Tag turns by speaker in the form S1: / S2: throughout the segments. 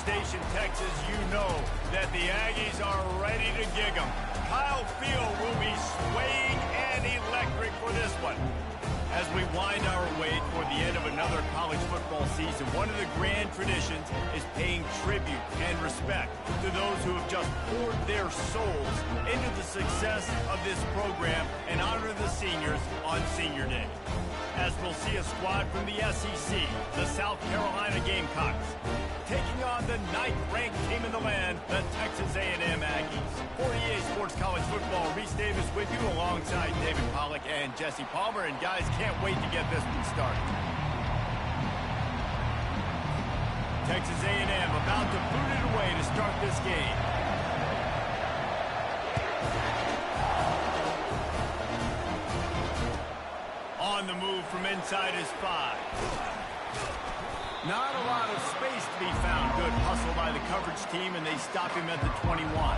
S1: Station, Texas, you know that the Aggies are ready to gig 'em. Kyle Field will be swaying and electric for this one. As we wind our way toward the end of another college football season, one of the grand traditions is paying tribute and respect to those who have just poured their souls into the success of this program and honor the seniors on Senior Day. As we'll see a squad from the SEC, the South Carolina Gamecocks, taking on the 9th-ranked team in the land, the Texas A&M Aggies. For EA Sports College Football, Reese Davis with you alongside David Pollack and Jesse Palmer. And guys, can't wait to get this one started. Texas A&M about to boot it away to start this game. On the move from inside his 5. Not a lot of space to be found. Good hustle by the coverage team, and they stop him at the 21.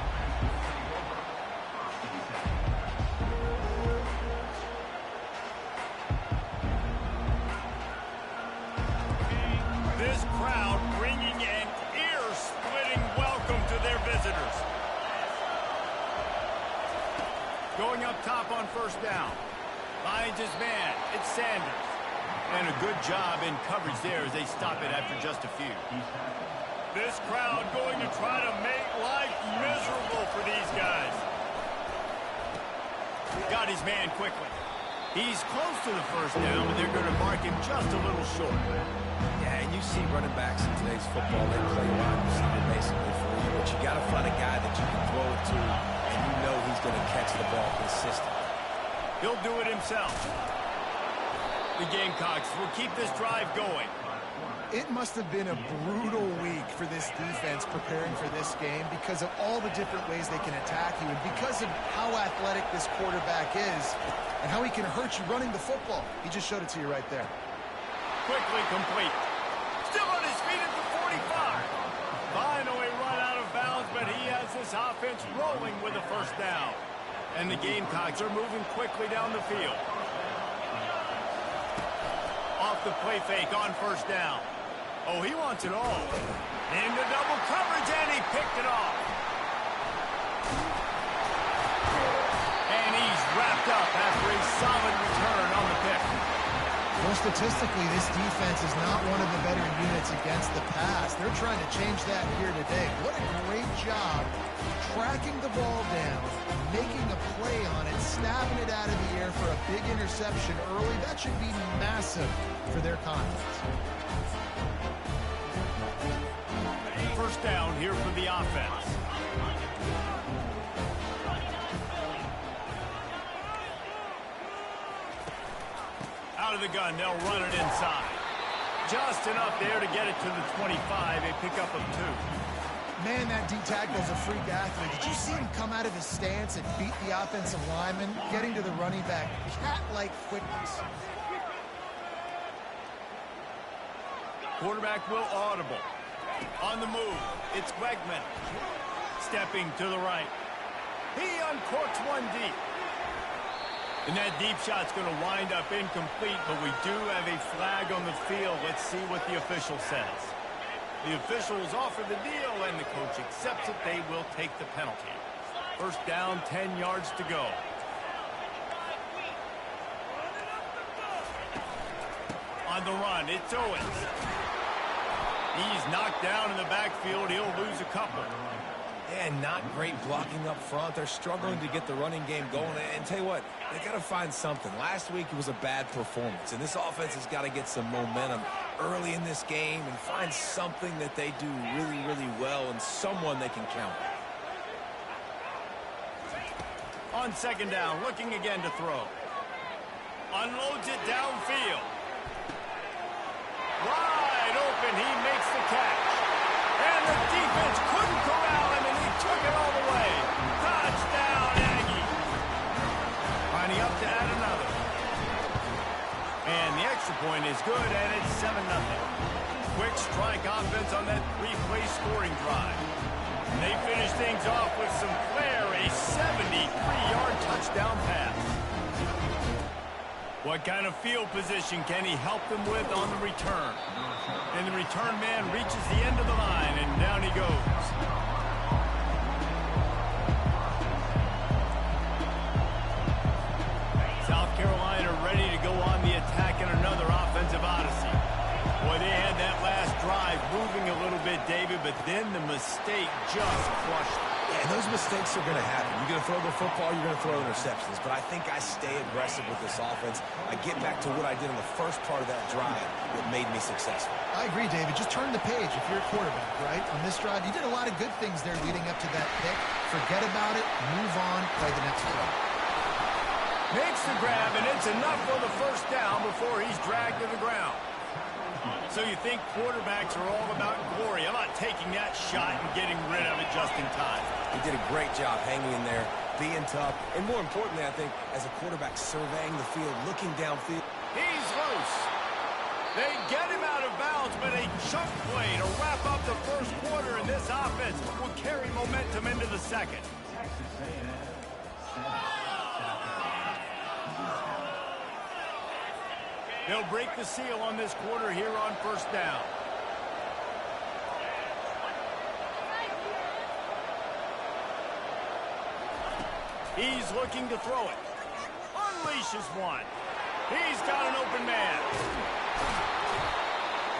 S1: This crowd bringing an ear-splitting welcome to their visitors. Going up top on first down. Finds his man. It's Sanders. And a good job in coverage there as they stop it after just a few. This crowd going to try to make life miserable for these guys. Got his man quickly. He's close to the first down, but they're going to mark him just a little short.
S2: Yeah, and you see running backs in today's football, they play wide receiver basically for you, but you got to find a guy that you can throw it to, and you know he's going to catch the ball consistently.
S1: He'll do it himself. The Gamecocks will keep this drive going.
S3: It must have been a brutal week for this defense preparing for this game because of all the different ways they can attack you and because of how athletic this quarterback is and how he can hurt you running the football. He just showed it to you right there.
S1: Quickly complete. Still on his feet at the 45. Finally run out of bounds, but he has this offense rolling with a first down. And the Gamecocks are moving quickly down the field. Off the play fake on first down. Oh, he wants it all. Into double coverage, and he picked it off. And he's wrapped up after a solid return on the pick.
S3: Well, statistically, this defense is not one of the better units against the pass. They're trying to change that here today. What a great job tracking the ball down, making a play on it, snapping it out of the air for a big interception early. That should be massive for their confidence.
S1: First down here for the offense. Out of the gun, they'll run it inside. Just enough there to get it to the 25, a pickup of 2.
S3: Man, that D tackle's a freak athlete. Did you see him come out of his stance and beat the offensive lineman, getting to the running back? Cat-like quickness.
S1: Quarterback will audible. On the move, it's Wegman. Stepping to the right. He uncorks one deep. And that deep shot's going to wind up incomplete, but we do have a flag on the field. Let's see what the official says. The officials offer the deal, and the coach accepts it. They will take the penalty. First down, 10 yards to go. On the run, it's Owens. He's knocked down in the backfield. He'll lose a couple.
S2: Yeah, not great blocking up front. They're struggling to get the running game going. And tell you what, they got to find something. Last week it was a bad performance, and this offense has got to get some momentum early in this game and find something that they do really, really well and someone they can count on.
S1: On second down, looking again to throw. Unloads it downfield. Wide open, he makes the catch. And the defense couldn't corral him, and he took it all the way. Touchdown, Aggie. Lining up to add another. And the extra point is good, and it's 7-0. Quick strike offense on that three-play scoring drive. And they finish things off with some flair, a 73-yard touchdown pass. What kind of field position can he help them with on the return? And the return man reaches the end of the line, and down he bit, David, but then the mistake just crushed him.
S2: Yeah, and those mistakes are going to happen. You're going to throw the football, you're going to throw interceptions. But I think I stay aggressive with this offense. I get back to what I did on the first part of that drive that made me successful.
S3: I agree, David. Just turn the page if you're a quarterback, right? On this drive, you did a lot of good things there leading up to that pick. Forget about it, move on, play the next play.
S1: Makes the grab, and it's enough for the first down before he's dragged to the ground. So you think quarterbacks are all about glory. How about taking that shot and getting rid of it just in time?
S2: He did a great job hanging in there, being tough, and more importantly, I think, as a quarterback, surveying the field, looking downfield.
S1: He's loose. They get him out of bounds, but a chunk play to wrap up the first quarter, and this offense will carry momentum into the second. They'll break the seal on this quarter here on first down. He's looking to throw it. Unleashes one. He's got an open man.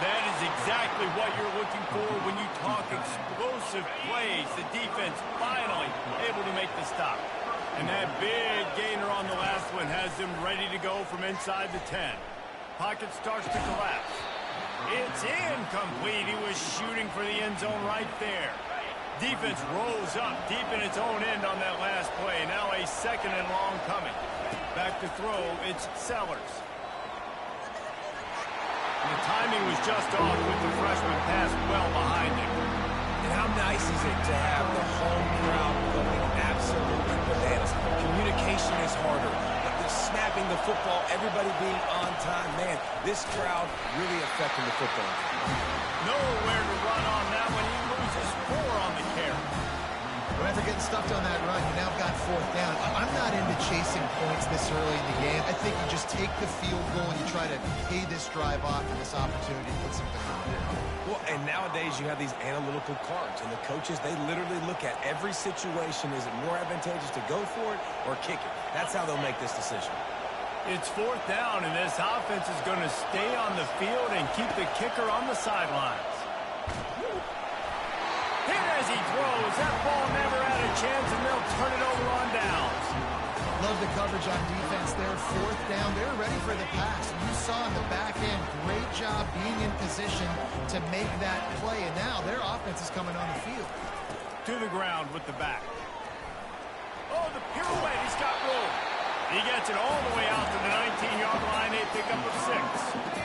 S1: That is exactly what you're looking for when you talk explosive plays. The defense finally able to make the stop. And that big gainer on the last one has them ready to go from inside the 10. Pocket starts to collapse. It's incomplete. He was shooting for the end zone right there. Defense rolls up deep in its own end on that last play. Now a second and long coming. Back to throw, it's Sellers. And the timing was just off with the freshman pass well behind him.
S2: And how nice is it to have the home crowd going absolutely bananas. Communication is harder. Snapping the football, everybody being on time. Man, this crowd really affecting the football.
S1: Nowhere to run on that one. He loses 4 on the carry.
S3: Well, after getting stuffed on that run, you now got fourth down. I'm not into chasing points this early in the game. I think you just take the field goal and you try to pay this drive off for this opportunity to put something on it.
S2: Well, and nowadays you have these analytical cards, and the coaches, they literally look at every situation. Is it more advantageous to go for it or kick it? That's how they'll make this decision.
S1: It's fourth down, and this offense is going to stay on the field and keep the kicker on the sidelines. Hit as he throws. That ball never had a chance, and they'll turn it over on downs.
S3: Love the coverage on defense there. Fourth down. They're ready for the pass. You saw in the back end, great job being in position to make that play, and now their offense is coming on the field.
S1: To the ground with the back. Oh, the pirouette. He's got room. He gets it all the way out to the 19-yard line. A pickup of 6.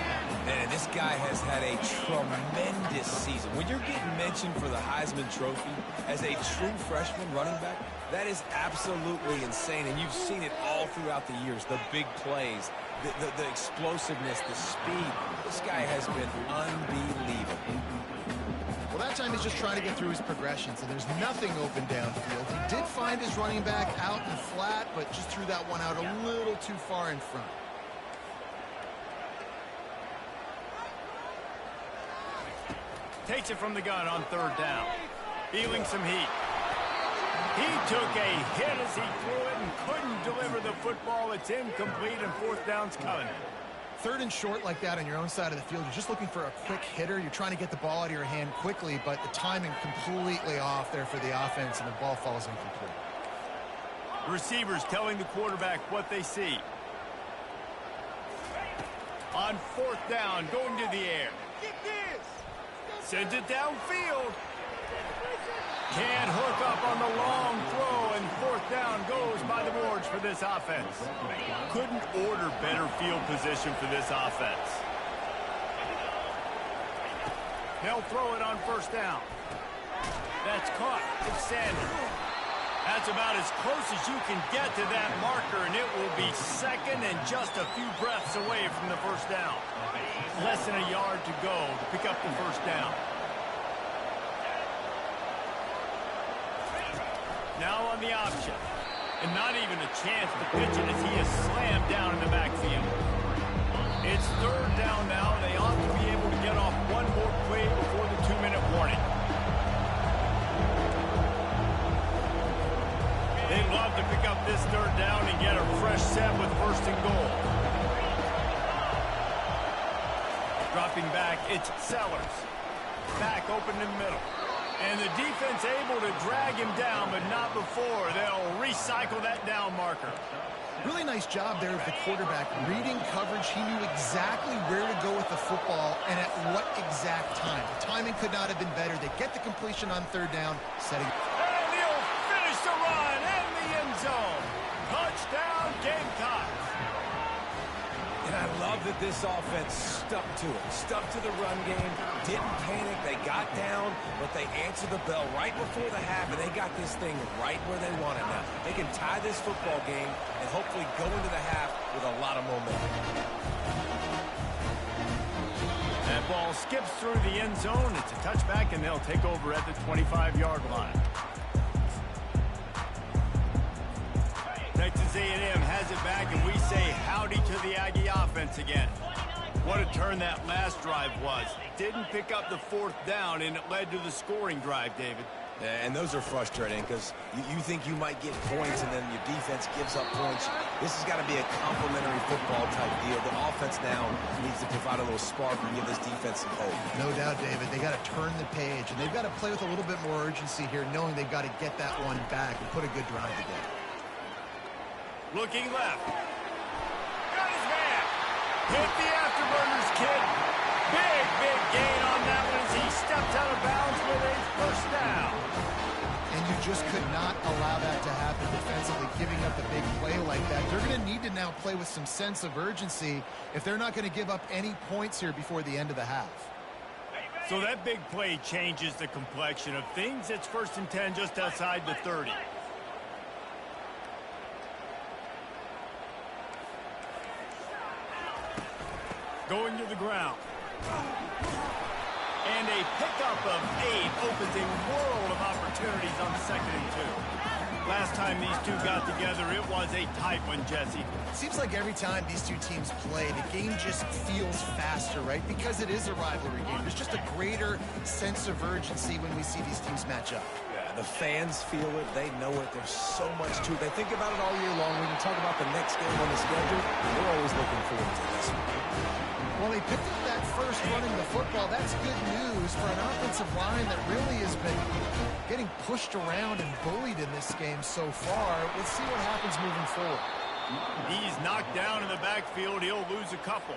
S2: And this guy has had a tremendous season. When you're getting mentioned for the Heisman Trophy as a true freshman running back, that is absolutely insane. And you've seen it all throughout the years. The big plays, the explosiveness, the speed. This guy has been unbelievable.
S3: Well, that time he's just trying to get through his progressions, and there's nothing open downfield. He did find his running back out in the flat, but just threw that one out a little too far in front.
S1: Takes it from the gun on third down. Feeling some heat. He took a hit as he threw it and couldn't deliver the football. It's incomplete, and fourth down's coming.
S3: Third and short like that on your own side of the field, you're just looking for a quick hitter. You're trying to get the ball out of your hand quickly, but the timing completely off there for the offense, and the ball falls incomplete.
S1: Receivers telling the quarterback what they see. On fourth down, going to the air. Sends it downfield. Can't hook up on the long throw, and fourth down goes by the boards for this offense. Couldn't order better field position for this offense. They'll throw it on first down. That's caught. It's Sanders. That's about as close as you can get to that marker, and it will be second and just a few breaths away from the first down. Less than a yard to go to pick up the first down. Now on the option. And not even a chance to pitch it as he is slammed down in the backfield. It's third down now. They ought to be able to get off one more play before the 2-minute warning. They'd love to pick up this third down and get a fresh set with first and goal. Dropping back, it's Sellers. back open in the middle. And the defense able to drag him down, but not before. They'll recycle that down marker.
S3: Really nice job there of the quarterback. Reading coverage, he knew exactly where to go with the football and at what exact time. The timing could not have been better. They get the completion on third down, setting.
S1: And he'll finish the run in the end zone. Touchdown, Gamecock.
S2: And I love that this offense stuck to it. Stuck to the run game. Didn't panic. They got down, but they answered the bell right before the half, and they got this thing right where they want it now. They can tie this football game and hopefully go into the half with a lot of momentum.
S1: That ball skips through the end zone. It's a touchback, and they'll take over at the 25-yard line. Texas A&M has it back, and we say howdy to the Aggie offense again. What a turn that last drive was. Didn't pick up the fourth down, and it led to the scoring drive, David.
S2: Yeah, and those are frustrating because you think you might get points, and then your defense gives up points. This has got to be a complementary football type deal. The offense now needs to provide a little spark and give this defense some hope.
S3: No doubt, David. They got to turn the page, and they've got to play with a little bit more urgency here, knowing they've got to get that one back and put a good drive together.
S1: Looking left. Got his man. Hit the afterburners, kid. Big gain on that one as he stepped out of bounds with a first down.
S3: And you just could not allow that to happen defensively, giving up a big play like that. They're going to need to now play with some sense of urgency if they're not going to give up any points here before the end of the half.
S1: So that big play changes the complexion of things. It's 1st and 10 just outside the 30. Going to the ground. And a pickup of 8 opens a world of opportunities on 2nd and 2. Last time these two got together, it was a tight one, Jesse.
S3: Seems like every time these two teams play, the game just feels faster, right? Because it is a rivalry game. There's just a greater sense of urgency when we see these teams match up.
S2: Yeah, the fans feel it. They know it. There's so much to it. They think about it all year long. We can talk about the next game on the schedule. They're always looking forward to this one.
S3: Well, they picked up that first running the football. That's good news for an offensive line that really has been getting pushed around and bullied in this game so far. Let's see what happens moving forward.
S1: He's knocked down in the backfield. He'll lose a couple.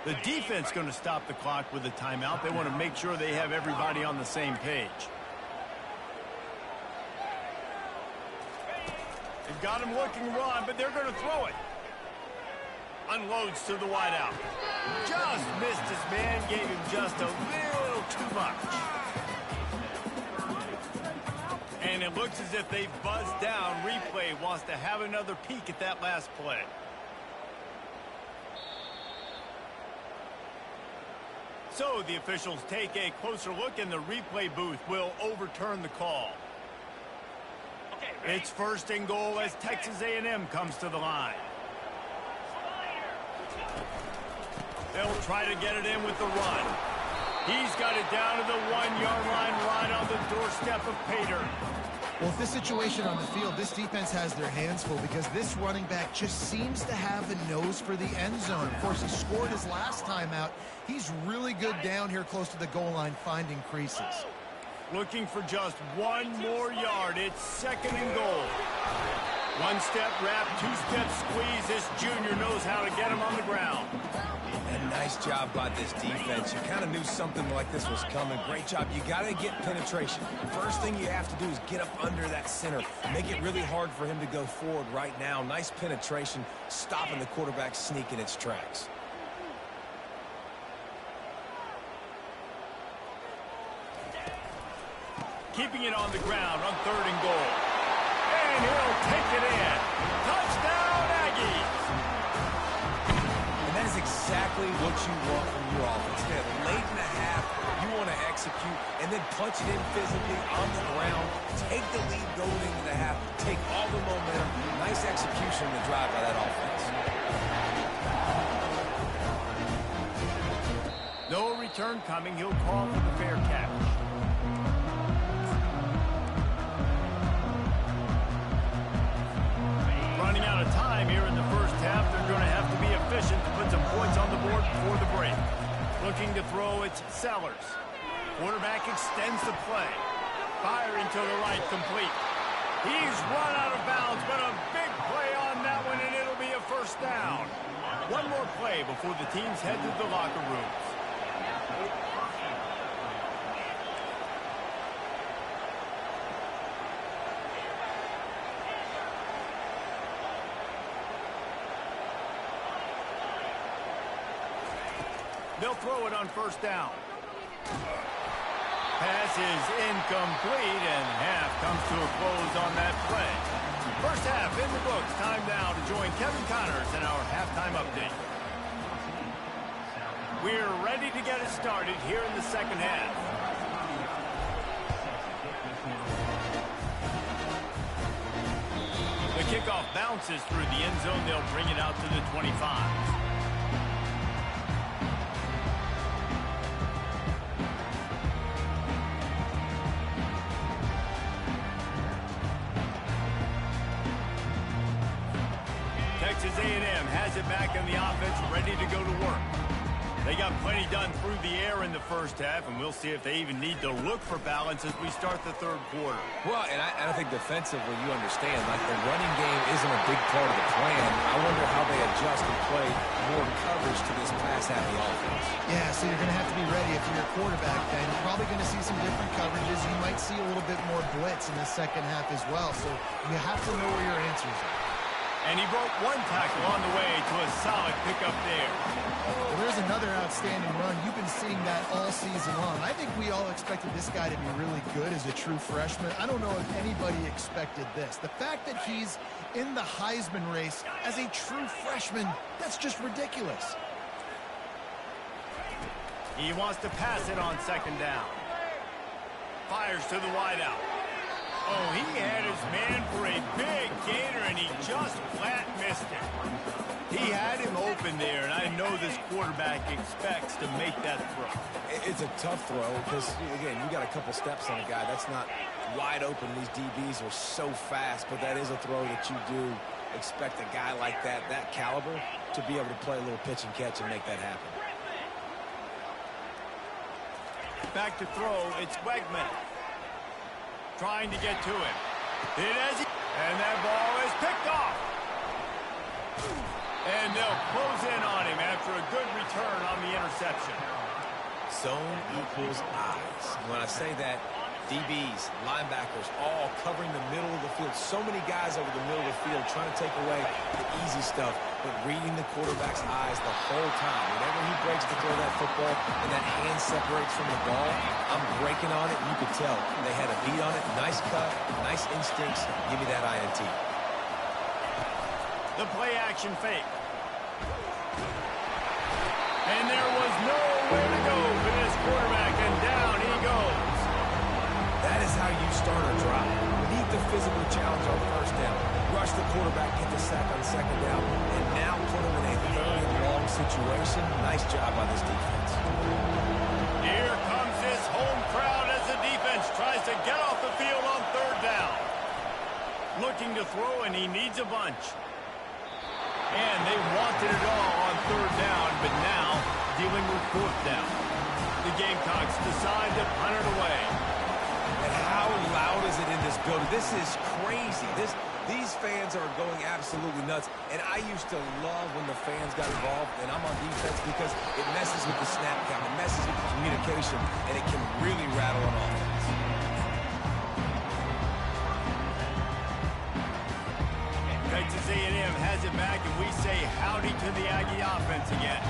S1: The defense going to stop the clock with a timeout. They want to make sure they have everybody on the same page. They've got him looking run, but they're going to throw it. Unloads to the wideout. Just missed his man, gave him just a little too much. And it looks as if they buzzed down. Replay wants to have another peek at that last play. So the officials take a closer look, and the replay booth will overturn the call. It's 1st and goal as Texas A&M comes to the line. They'll try to get it in with the run. He's got it down to the 1-yard line right on the doorstep of Pater.
S3: Well, with this situation on the field, this defense has their hands full because this running back just seems to have a nose for the end zone. Of course, he scored his last time out. He's really good down here close to the goal line, finding creases.
S1: Looking for just 1 more yard. It's 2nd and goal. 1-step wrap, 2-step squeeze. This junior knows how to get him on the ground.
S2: And nice job by this defense. You kind of knew something like this was coming. Great job. You got to get penetration. First thing you have to do is get up under that center. Make it really hard for him to go forward right now. Nice penetration, stopping the quarterback sneak in its tracks.
S1: Keeping it on the ground on 3rd and goal. And he'll take it in. Touchdown, Aggies!
S2: And that is exactly what you want from your offense. Late in the half, you want to execute and then punch it in physically on the ground. Take the lead going into the half. Take all the momentum. Nice execution in the drive by that offense.
S1: No return coming. He'll call for the fair catch. Running out of time here in the first half. They're going to have to be efficient to put some points on the board before the break. Looking to throw, it's Sellers. Quarterback extends the play. Firing to the right, complete. He's run out of bounds, but a big play on that one, and it'll be a first down. One more play before the teams head to the locker rooms. They'll throw it on first down. Pass is incomplete, and half comes to a close on that play. First half in the books. Time now to join Kevin Connors in our halftime update. We're ready to get it started here in the second half. The kickoff bounces through the end zone. They'll bring it out to the 25. Texas A&M has it back in the offense, ready to go to work. They got plenty done through the air in the first half, and we'll see if they even need to look for balance as we start the third quarter.
S2: Well, and I think defensively, you understand, like the running game isn't a big part of the plan. I wonder how they adjust and play more coverage to this pass-happy offense.
S3: Yeah, so you're going to have to be ready if you're a quarterback, then. You're probably going to see some different coverages. You might see a little bit more blitz in the second half as well, so you have to know where your answers are.
S1: And he broke one tackle on the way to a solid pickup there.
S3: Well, there's another outstanding run. You've been seeing that all season long. I think we all expected this guy to be really good as a true freshman. I don't know if anybody expected this. The fact that he's in the Heisman race as a true freshman, that's just ridiculous.
S1: He wants to pass it on second down. Fires to the wideout. Oh, he had his man for a big gainer, and he just flat missed it. He had him open there, and I know this quarterback expects to make that throw.
S2: It's a tough throw because, again, you got a couple steps on a guy. That's not wide open. These DBs are so fast, but that is a throw that you do expect a guy like that caliber, to be able to play a little pitch and catch and make that happen.
S1: Back to throw, it's Wegman. Trying to get to him. And that ball is picked off. And they'll close in on him after a good return on the interception.
S2: Zone equals eyes. When I say that, DBs, linebackers, all covering the middle of the field. So many guys over the middle of the field trying to take away the easy stuff, but reading the quarterback's eyes the whole time. Whenever he breaks to throw that football and that hand separates from the ball, I'm breaking on it, and you could tell they had a beat on it. Nice cut, nice instincts. Give me that INT.
S1: The play action fake. And there was nowhere to go for this quarterback, and down he goes.
S2: That is how you start a drive. Meet the physical challenge on first down. Rush the quarterback, get the sack on second down, and now put him in a third and long situation. Nice job by this defense.
S1: Here comes this home crowd as the defense tries to get off the field on third down. Looking to throw, and he needs a bunch. And they wanted it all on third down, but now dealing with fourth down. The Gamecocks decide to punt it away.
S2: And how loud is it in this building? This is crazy. These fans are going absolutely nuts. And I used to love when the fans got involved, and I'm on defense, because it messes with the snap count. It messes with the communication, and it can really rattle an offense.
S1: Texas A&M has it back, and we say howdy to the Aggie offense again.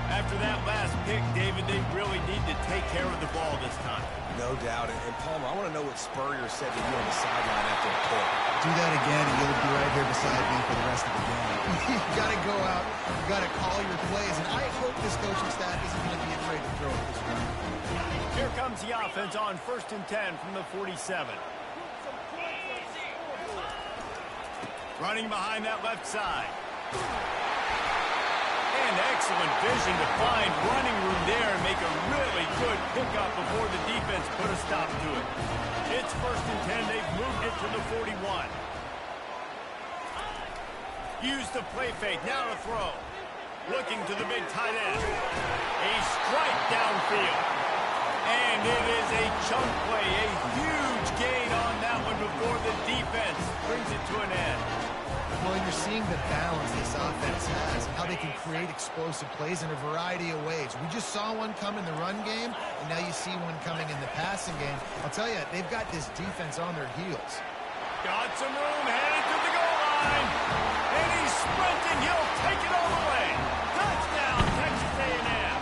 S1: After that last pick, David, they really need to take care of the ball this time.
S2: No doubt. And Palmer, I want to know what Spurrier said to you on the sideline after the pick.
S3: Do that again, and you'll be right here beside me for the rest of the game. You got to go out, you got to call your plays, and I hope this coaching staff isn't going to be afraid to throw it this way.
S1: Here comes the offense on 1st and 10 from the 47. Running behind that left side. And excellent vision to find running room there and make a really good pickup before the defense put a stop to it. It's 1st and 10. They've moved it to the 41. Use the play fake. Now to throw. Looking to the big tight end. A strike downfield. And it is a chunk play, a huge gain on that one before the defense brings it to an end.
S3: Well, you're seeing the balance this offense has, and how they can create explosive plays in a variety of ways. We just saw one come in the run game, and now you see one coming in the passing game. I'll tell you, they've got this defense on their heels.
S1: Got some room, headed to the goal line. And he's sprinting. He'll take it all the way. Touchdown, Texas A&M.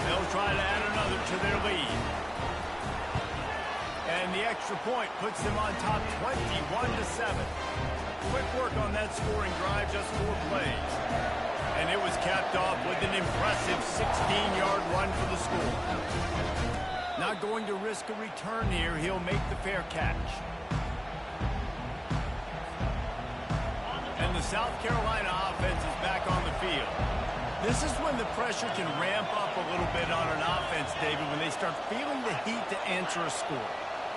S1: They'll try to add another to their lead. And the extra point puts them on top 21-7. Quick work on that scoring drive, just 4 plays. And it was capped off with an impressive 16-yard run for the score. Not going to risk a return here. He'll make the fair catch. And the South Carolina offense is back on the field. This is when the pressure can ramp up a little bit on an offense, David, when they start feeling the heat to answer a score.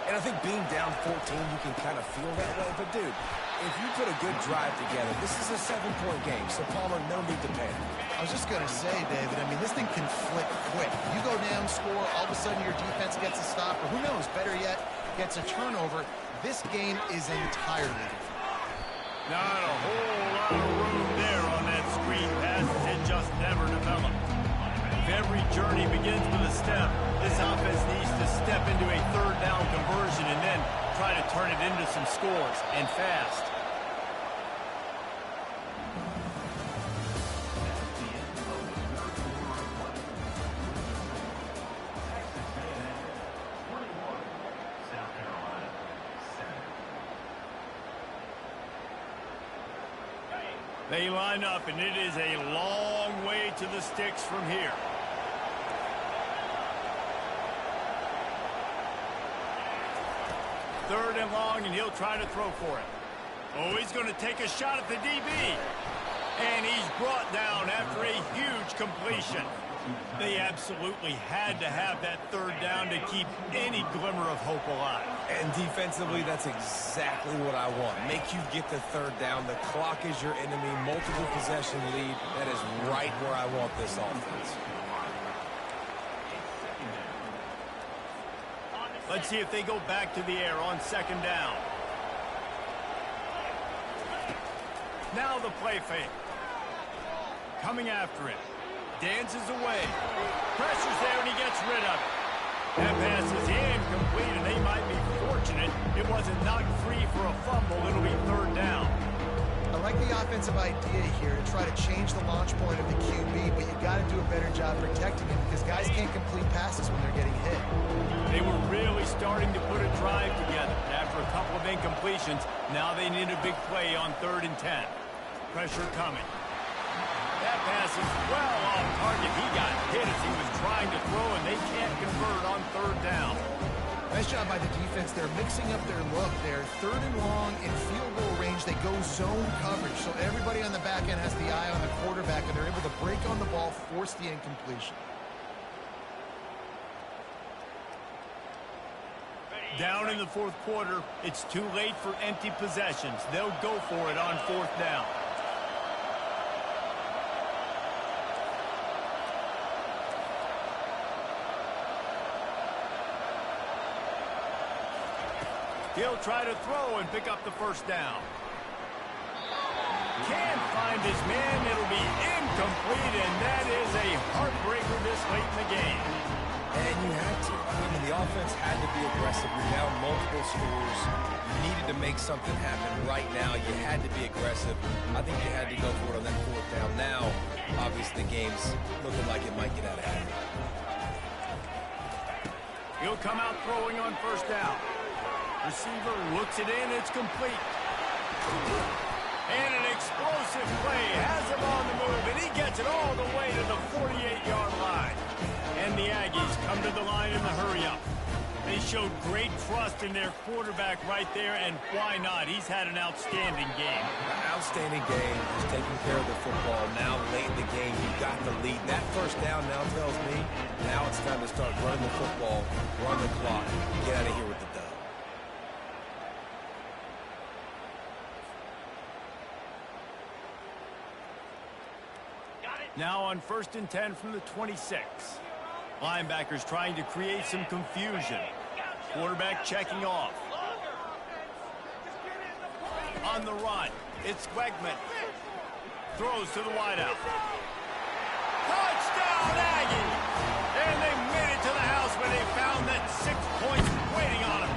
S2: And I think being down 14, you can kind of feel that way. But, dude, if you put a good drive together, this is a 7-point game, so Palmer, no need to panic.
S3: I was just going to say, David, I mean, this thing can flip quick. You go down, score, all of a sudden your defense gets a stop, or who knows, better yet, gets a turnover. This game is entirely different.
S1: Not a whole lot of room there on that screen pass. It just never developed. If every journey begins with a step, this offense needs to step into a third down conversion and then try to turn it into some scores, and fast. They line up, and it is a long way to the sticks from here. Third and long, and he'll try to throw for it. Oh, he's going to take a shot at the DB. And he's brought down after a huge completion. They absolutely had to have that third down to keep any glimmer of hope alive.
S2: And defensively, that's exactly what I want. Make you get the third down. The clock is your enemy. Multiple possession lead. That is right where I want this offense.
S1: Let's see if they go back to the air on second down. Now the play fake. Coming after him. Dances away. Pressure's there, and he gets rid of it. That pass is incomplete, and they might be fortunate it wasn't knocked free for a fumble. It'll be third down.
S3: I like the offensive idea here to try to change the launch point of the QB, but you got to do a better job protecting him because guys can't complete passes when they're getting hit.
S1: They were really starting to put a drive together. After a couple of incompletions, now they need a big play on 3rd and 10. Pressure coming. That pass is well off target. He got hit as he was trying to throw, and they can't convert on 3rd down.
S3: Nice job by the defense. They're mixing up their look there. 3rd and long in field goal range. They go zone coverage, so everybody on the back end has the eye on the quarterback, and they're able to break on the ball, force the incompletion.
S1: Down in the 4th quarter, it's too late for empty possessions. They'll go for it on 4th down. He'll try to throw and pick up the 1st down. Can't find his man. It'll be incomplete, and that is a heartbreaker this late in the game.
S2: And you had to. I mean, the offense had to be aggressive. You're down multiple scores. You needed to make something happen right now. You had to be aggressive. I think you had to go for it on that 4th down. Now, obviously, the game's looking like it might get out of hand.
S1: He'll come out throwing on 1st down. Receiver looks it in. It's complete. And an explosive play has him on the move, and he gets it all the way to the 48-yard line. And the Aggies come to the line in the hurry-up. They showed great trust in their quarterback right there, and why not? He's had an outstanding game.
S2: An outstanding game. He's taking care of the football. Now, late in the game, you got the lead. That 1st down now tells me now it's time to start running the football, run the clock, get out of here with the dub.
S1: Now on 1st and 10 from the 26. Linebackers trying to create some confusion. Quarterback checking off. On the run, it's Wegman. Throws to the wideout. Touchdown, Aggie! And they made it to the house where they found that 6 points waiting on them.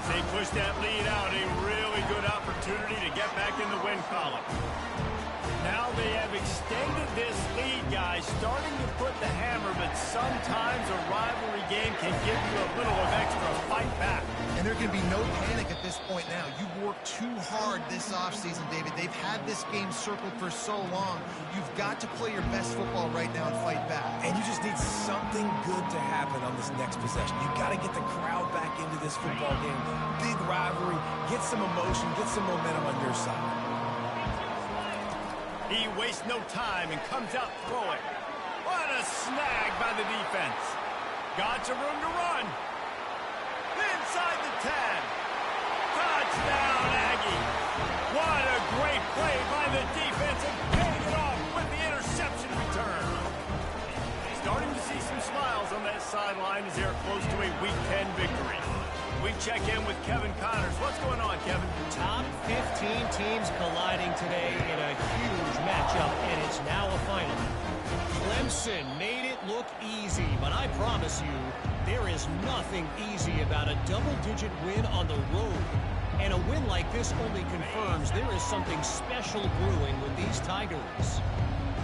S1: As they push that lead out, a really good opportunity to get back in the win column. Now they have extended this lead, guys, starting to put the hammer, but sometimes a rivalry game can give you a little of extra fight back.
S3: And there can be no panic at this point now. You've worked too hard this offseason, David. They've had this game circled for so long. You've got to play your best football right now and fight back.
S2: And you just need something good to happen on this next possession. You got to get the crowd back into this football game. Big rivalry. Get some emotion. Get some momentum on your side.
S1: He wastes no time and comes out throwing. What a snag by the defense. Got some room to run. Inside the 10. Touchdown, Aggie. What a great play by the defense and paying it off with the interception return. Starting to see some smiles on that sideline as they're close to a Week 10 victory. We check in with Kevin Connors. What's going on, Kevin?
S4: Top 15 teams colliding today in a huge matchup, and it's now a final. Clemson made it look easy, but I promise you, there is nothing easy about a double-digit win on the road. And a win like this only confirms there is something special brewing with these Tigers.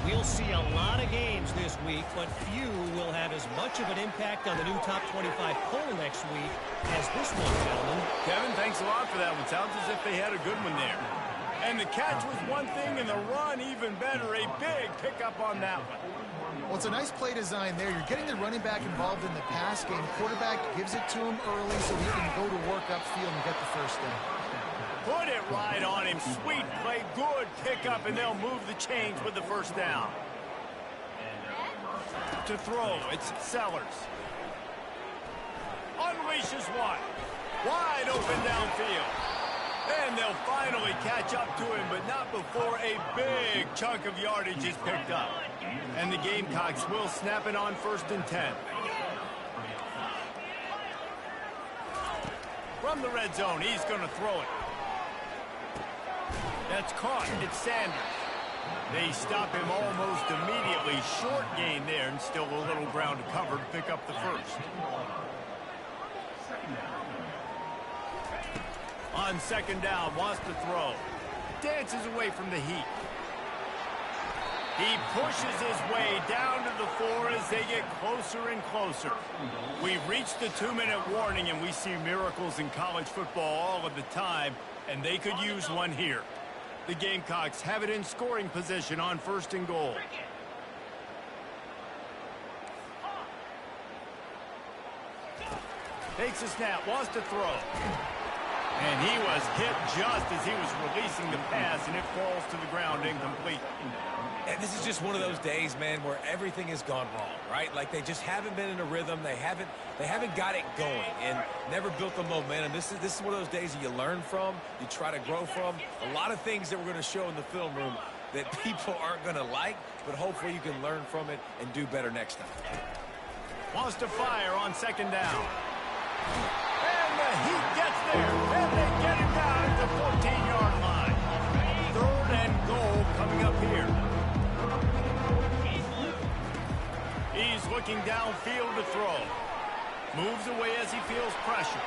S4: We'll see a lot of games this week, but few will have as much of an impact on the new top 25 poll next week as this one, gentlemen.
S1: Kevin, thanks a lot for that one. Sounds as if they had a good one there. And the catch was one thing, and the run even better. A big pickup on that one.
S3: Well, it's a nice play design there. You're getting the running back involved in the pass game. Quarterback gives it to him early so he can go to work upfield and get the first down.
S1: Put it right on him. Sweet play, good pickup, and they'll move the chains with the first down. To throw, it's Sellers. Unleashes one. Wide open downfield. And they'll finally catch up to him, but not before a big chunk of yardage is picked up. And the Gamecocks will snap it on 1st and 10. From the red zone, he's going to throw it. That's caught. It's Sanders. They stop him almost immediately. Short gain there, and still a little ground to cover to pick up the first. On 2nd down, wants to throw. Dances away from the heat. He pushes his way down to the 4 as they get closer and closer. We've reached the 2-minute warning, and we see miracles in college football all of the time, and they could use one here. The Gamecocks have it in scoring position on 1st and goal. Takes a snap, wants to throw. And he was hit just as he was releasing the pass, and it falls to the ground incomplete.
S2: And this is just one of those days, man, where everything has gone wrong, right? Like they just haven't been in a rhythm. They haven't got it going and never built the momentum. This is one of those days that you learn from, you try to grow from. A lot of things that we're going to show in the film room that people aren't going to like, but hopefully you can learn from it and do better next time.
S1: Wants to fire on 2nd down. And the heat gets there, and they get him down at the 14-yard line. 3rd and goal coming up here. He's looking downfield to throw. Moves away as he feels pressure.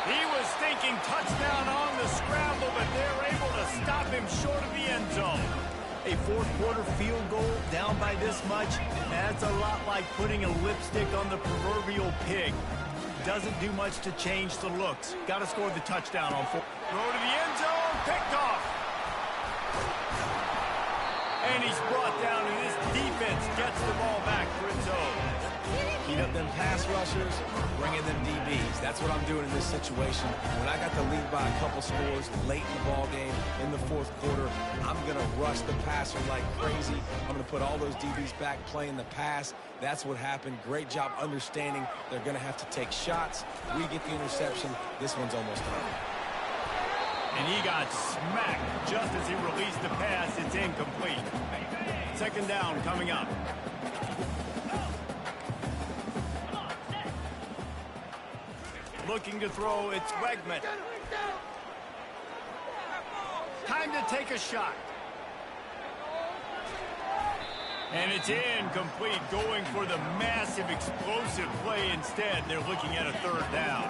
S1: He was thinking touchdown on the scramble, but they're able to stop him short of the end zone. A 4th-quarter field goal down by this much, that's a lot like putting a lipstick on the proverbial pig. Doesn't do much to change the looks. Got to score the touchdown on 4. Throw to the end zone, picked off. And he's brought down, and this defense gets the ball back for its own.
S2: Heat up them pass rushers, bring in them DBs. That's what I'm doing in this situation. When I got the lead by a couple scores late in the ball game in the 4th quarter, I'm going to rush the passer like crazy. I'm going to put all those DBs back playing the pass. That's what happened. Great job understanding they're going to have to take shots. We get the interception. This one's almost done.
S1: And he got smacked just as he released the pass. It's incomplete. second down coming up. Looking to throw, it's Wegman. Time to take a shot. And it's incomplete, going for the massive explosive play instead. They're looking at a third down.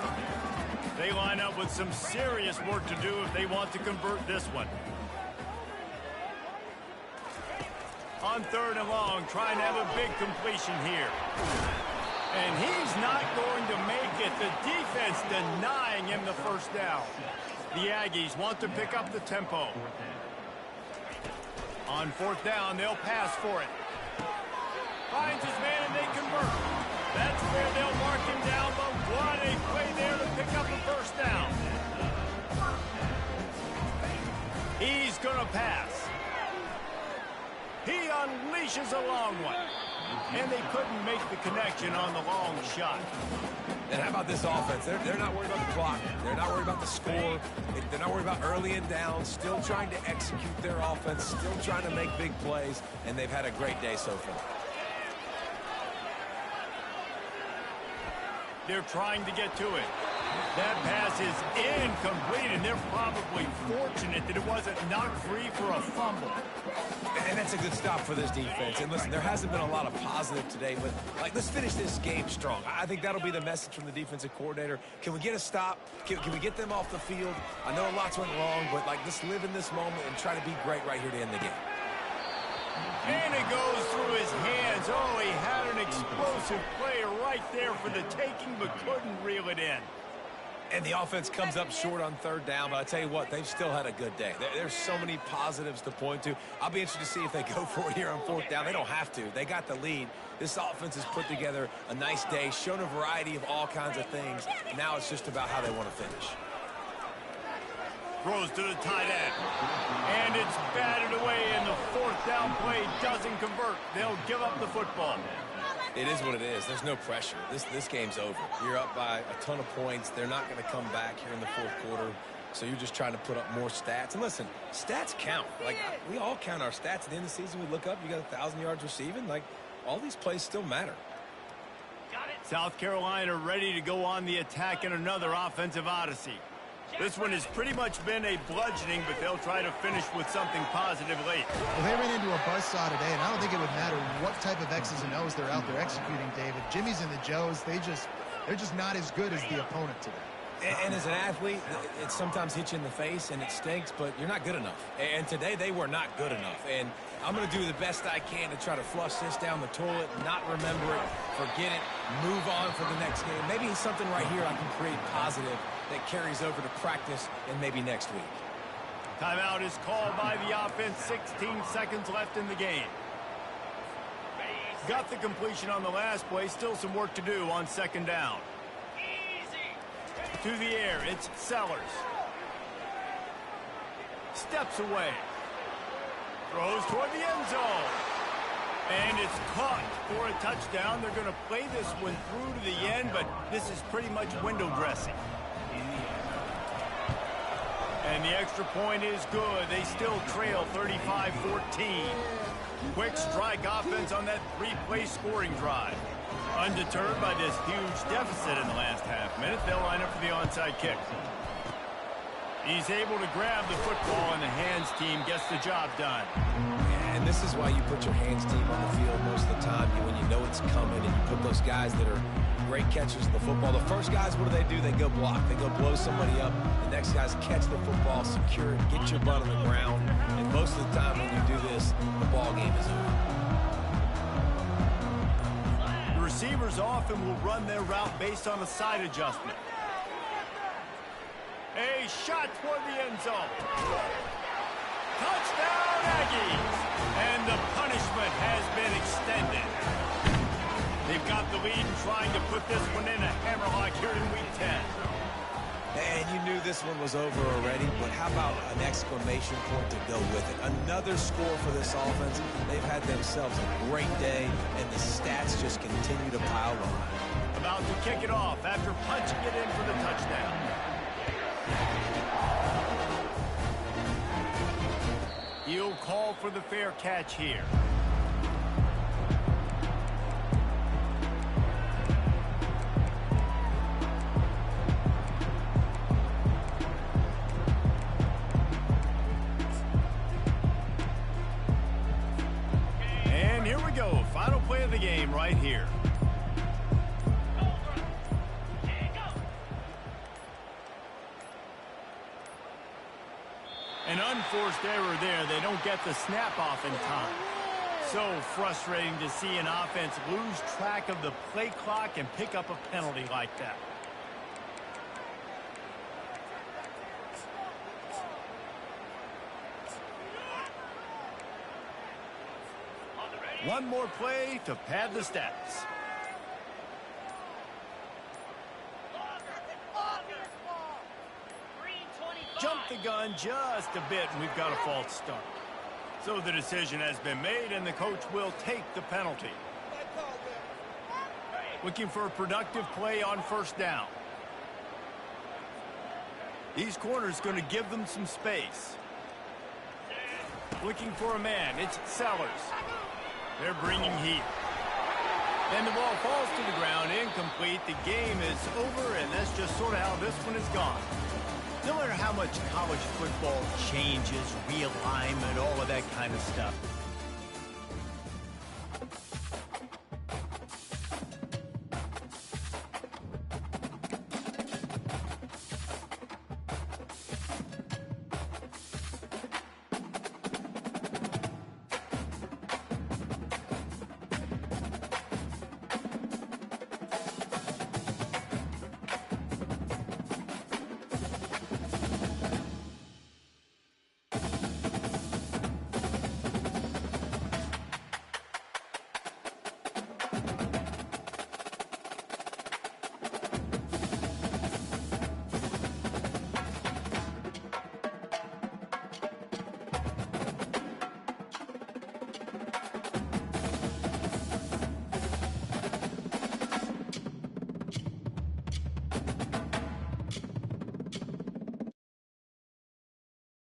S1: They line up with some serious work to do if they want to convert this one. On third and long, trying to have a big completion here. And he's not going to make it. The defense denying him the first down. The Aggies want to pick up the tempo. On fourth down, they'll pass for it. Finds his man and they convert. That's where they'll mark him down, but what a play there to pick up the first down. He's going to pass. He unleashes a long one. And they couldn't make the connection on the long shot.
S2: And how about this offense? They're not worried about the clock. They're not worried about the score. They're not worried about early and down. Still trying to execute their offense. Still trying to make big plays. And they've had a great day so far.
S1: They're trying to get to it. That pass is incomplete, and they're probably fortunate that it wasn't knocked free for a fumble.
S2: And that's a good stop for this defense. And listen, there hasn't been a lot of positive today, but let's finish this game strong. I think that'll be the message from the defensive coordinator. Can we get a stop? Can we get them off the field? I know lots went wrong, but let's live in this moment and try to be great right here to end the game.
S1: And it goes through his hands. Oh, he had an explosive play right there for the taking, but couldn't reel it in.
S2: And the offense comes up short on third down, but I tell you what, they've still had a good day. There's so many positives to point to. I'll be interested to see if they go for it here on fourth down. They don't have to. They got the lead. This offense has put together a nice day, shown a variety of all kinds of things. Now it's just about how they want to finish.
S1: Throws to the tight end. And it's batted away, and the fourth down play doesn't convert. They'll give up the football.
S2: It is what it is. There's no pressure. This game's over. You're up by a ton of points. They're not going to come back here in the fourth quarter. So you're just trying to put up more stats. And listen, stats count. We all count our stats. At the end of the season, we look up, you got 1,000 yards receiving. All these plays still matter.
S1: South Carolina ready to go on the attack in another offensive odyssey. This one has pretty much been a bludgeoning, but they'll try to finish with something positive late.
S3: Well, they ran into a buzzsaw today, and I don't think it would matter what type of X's and O's they're out there executing, David. Jimmy's and the Joes, they're just not as good as the opponent today.
S2: And as an athlete, it sometimes hits you in the face, and it stinks, but you're not good enough. And today, they were not good enough. And I'm going to do the best I can to try to flush this down the toilet, not remember it, forget it, move on for the next game. Maybe something right here I can create positive that carries over to practice and maybe next week.
S1: Timeout is called by the offense. 16 seconds left in the game. Got the completion on the last play. Still some work to do on second down. To the air, it's Sellers. Steps away. Throws toward the end zone. And it's caught for a touchdown. They're going to play this one through to the end, but this is pretty much window dressing. And the extra point is good. They still trail 35-14. Quick strike offense on that three-play scoring drive. Undeterred by this huge deficit in the last half minute, they'll line up for the onside kick. He's able to grab the football, and the hands team gets the job done.
S2: And this is why you put your hands team on the field most of the time, when you know it's coming, and you put those guys that are great catchers of the football. The first guys, what do? They go block. They go blow somebody up. The next guys catch the football, secure it, get your butt on the ground. And most of the time when you do this, the ball game is over.
S1: Receivers often will run their route based on a side adjustment. A shot toward the end zone. Touchdown, Aggies! And the punishment has been extended. They've got the lead and trying to put this one in a hammerlock here in Week 10.
S2: And you knew this one was over already, but how about an exclamation point to go with it? Another score for this offense. They've had themselves a great day, and the stats just continue to pile on.
S1: About to kick it off after punching it in for the touchdown. He'll call for the fair catch here. unforced error there. They don't get the snap off in time. So frustrating to see an offense lose track of the play clock and pick up a penalty like that. One more play to pad the stats. Jump the gun just a bit, and we've got a false start. So the decision has been made, and the coach will take the penalty. Looking for a productive play on first down. These corners going to give them some space. Looking for a man. It's Sellers. They're bringing heat. And the ball falls to the ground, incomplete. The game is over, and that's just sort of how this one is gone. No matter how much college football changes, realignment, all of that kind of stuff,